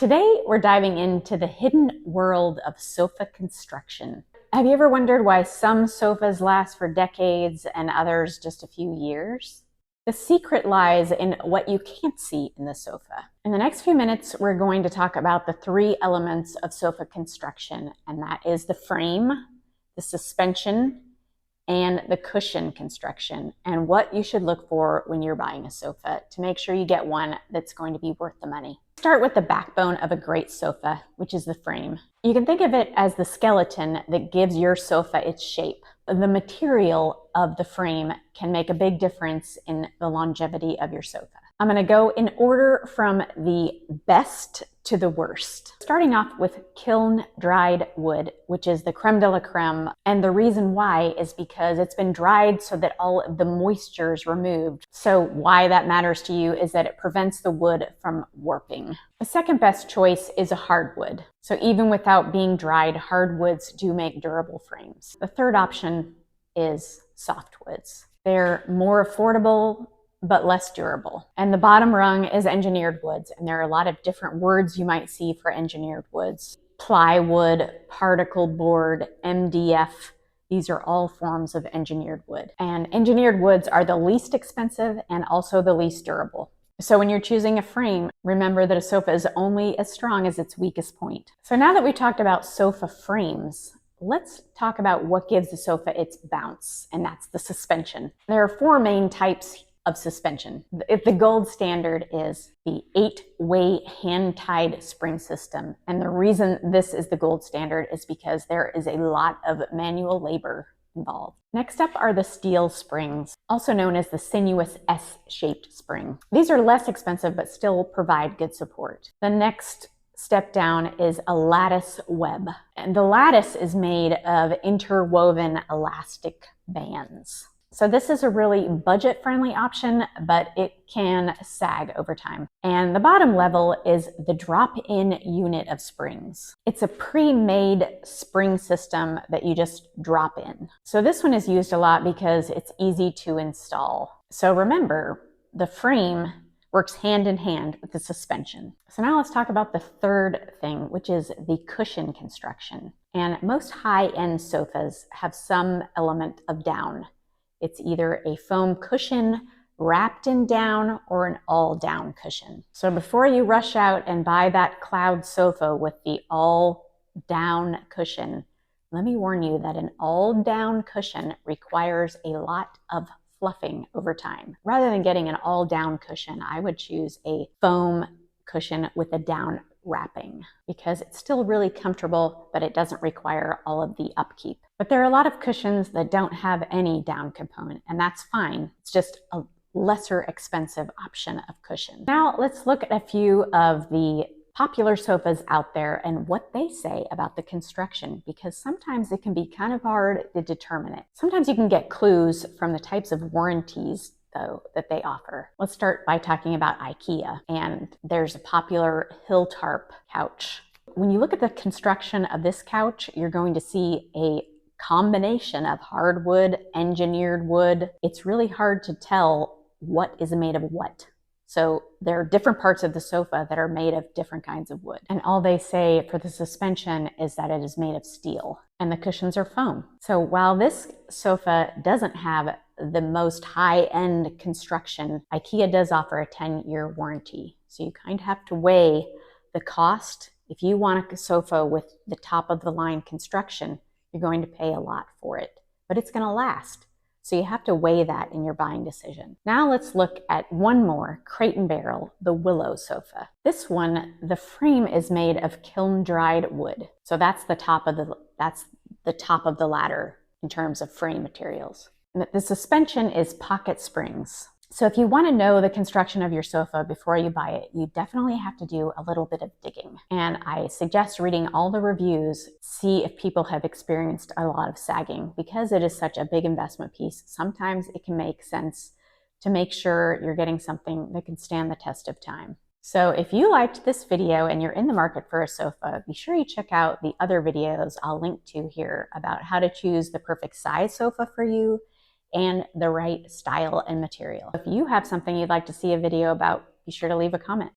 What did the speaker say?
Today, we're diving into the hidden world of sofa construction. Have you ever wondered why some sofas last for decades and others just a few years? The secret lies in what you can't see in the sofa. In the next few minutes, we're going to talk about the three elements of sofa construction, and that is the frame, the suspension, and the cushion construction, and what you should look for when you're buying a sofa to make sure you get one that's going to be worth the money. Start with the backbone of a great sofa, which is the frame. You can think of it as the skeleton that gives your sofa its shape. The material of the frame can make a big difference in the longevity of your sofa. I'm going to go in order from the best to the worst. Starting off with kiln dried wood, which is the creme de la creme. And the reason why is because it's been dried so that all of the moisture is removed. So why that matters to you is that it prevents the wood from warping. The second best choice is a hardwood. So even without being dried, hardwoods do make durable frames. The third option is softwoods. They're more affordable, but less durable. And the bottom rung is engineered woods. And there are a lot of different words you might see for engineered woods. Plywood, particle board, MDF. These are all forms of engineered wood. And engineered woods are the least expensive and also the least durable. So when you're choosing a frame, remember that a sofa is only as strong as its weakest point. So now that we talked about sofa frames, let's talk about what gives the sofa its bounce, and that's the suspension. There are four main types of suspension. The gold standard is the 8-way hand-tied spring system. And the reason this is the gold standard is because there is a lot of manual labor involved. Next up are the steel springs, also known as the sinuous S-shaped spring. These are less expensive but still provide good support. The next step down is a lattice web. And the lattice is made of interwoven elastic bands. So this is a really budget-friendly option, but it can sag over time. And the bottom level is the drop-in unit of springs. It's a pre-made spring system that you just drop in. So this one is used a lot because it's easy to install. So remember, the frame works hand in hand with the suspension. So now let's talk about the third thing, which is the cushion construction. And most high-end sofas have some element of down. It's either a foam cushion wrapped in down or an all down cushion. So before you rush out and buy that cloud sofa with the all down cushion, let me warn you that an all down cushion requires a lot of fluffing over time. Rather than getting an all down cushion, I would choose a foam cushion with a down wrapping because it's still really comfortable, but it doesn't require all of the upkeep. But there are a lot of cushions that don't have any down component, and that's fine. It's just a lesser expensive option of cushion. Now let's look at a few of the popular sofas out there and what they say about the construction, because sometimes it can be kind of hard to determine it. Sometimes you can get clues from the types of warranties though that they offer. Let's start by talking about IKEA, and there's a popular Hilltarp couch. When you look at the construction of this couch, you're going to see a combination of hardwood, engineered wood. It's really hard to tell what is made of what. So there are different parts of the sofa that are made of different kinds of wood. And all they say for the suspension is that it is made of steel, and the cushions are foam. So while this sofa doesn't have the most high-end construction, IKEA does offer a 10-year warranty. So you kind of have to weigh the cost. If you want a sofa with the top-of-the-line construction, you're going to pay a lot for it, but it's going to last. So you have to weigh that in your buying decision. Now let's look at one more, Crate and Barrel, the Willow sofa. This one, the frame is made of kiln-dried wood. So that's the top of the ladder in terms of frame materials. The suspension is pocket springs. So if you want to know the construction of your sofa before you buy it, you definitely have to do a little bit of digging. And I suggest reading all the reviews, see if people have experienced a lot of sagging. Because it is such a big investment piece, sometimes it can make sense to make sure you're getting something that can stand the test of time. So if you liked this video and you're in the market for a sofa, be sure you check out the other videos I'll link to here about how to choose the perfect size sofa for you and the right style and material. If you have something you'd like to see a video about, be sure to leave a comment.